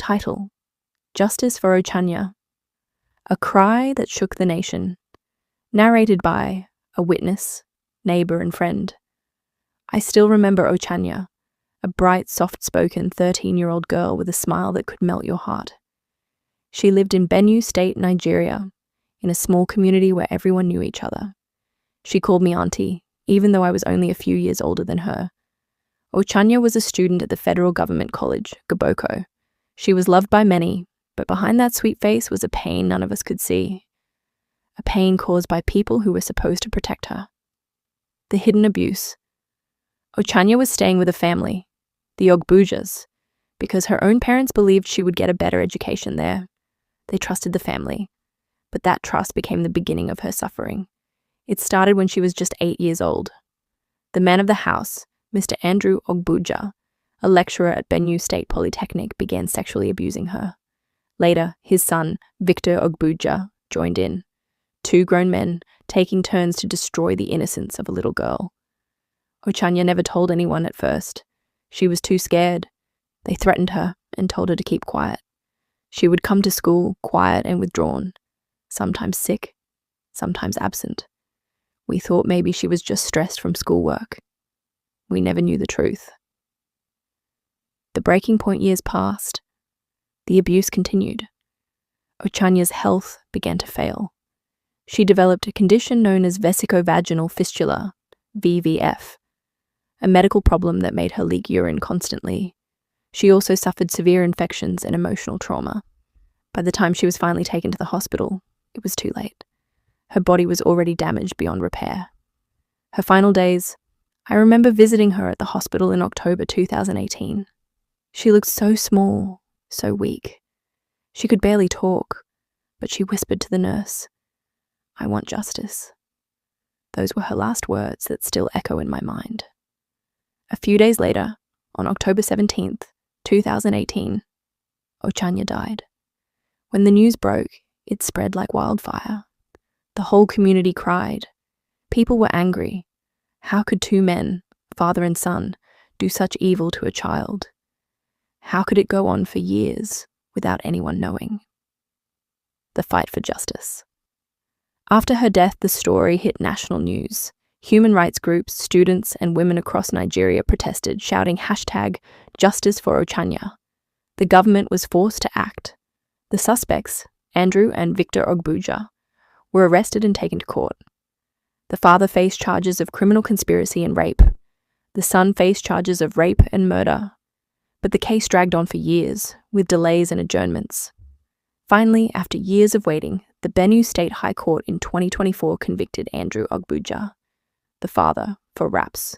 title, Justice for Ochanya, a cry that shook the nation, narrated by a witness, neighbor, and friend. I still remember Ochanya, a bright, soft-spoken 13-year-old girl with a smile that could melt your heart. She lived in Benue State, Nigeria, in a small community where everyone knew each other. She called me auntie, even though I was only a few years older than her. Ochanya was a student at the federal government college, Gaboko. She was loved by many, but behind that sweet face was a pain none of us could see. A pain caused by people who were supposed to protect her. The hidden abuse. Ochanya was staying with a family, the Ogbujas, because her own parents believed she would get a better education there. They trusted the family, but that trust became the beginning of her suffering. It started when she was just 8 years old. The man of the house, Mr. Andrew Ogbuja, a lecturer at Benue State Polytechnic, began sexually abusing her. Later, his son, Victor Ogbuja, joined in. 2 grown men taking turns to destroy the innocence of a little girl. Ochanya never told anyone at first. She was too scared. They threatened her and told her to keep quiet. She would come to school quiet and withdrawn, sometimes sick, sometimes absent. We thought maybe she was just stressed from schoolwork. We never knew the truth. The breaking point years passed. The abuse continued. Ochanya's health began to fail. She developed a condition known as vesicovaginal fistula, VVF, a medical problem that made her leak urine constantly. She also suffered severe infections and emotional trauma. By the time she was finally taken to the hospital, it was too late. Her body was already damaged beyond repair. Her final days, I remember visiting her at the hospital in October 2018. She looked so small, so weak. She could barely talk, but she whispered to the nurse, "I want justice." Those were her last words that still echo in my mind. A few days later, on October 17th, 2018, Ochanya died. When the news broke, it spread like wildfire. The whole community cried. People were angry. How could 2 men, father and son, do such evil to a child? How could it go on for years without anyone knowing? The fight for justice. After her death, the story hit national news. Human rights groups, students, and women across Nigeria protested, shouting #Justice for Ochanya. The government was forced to act. The suspects, Andrew and Victor Ogbuja, were arrested and taken to court. The father faced charges of criminal conspiracy and rape. The son faced charges of rape and murder. But the case dragged on for years, with delays and adjournments. Finally, after years of waiting, the Benue State High Court in 2024 convicted Andrew Ogbuja, the father, for rapes.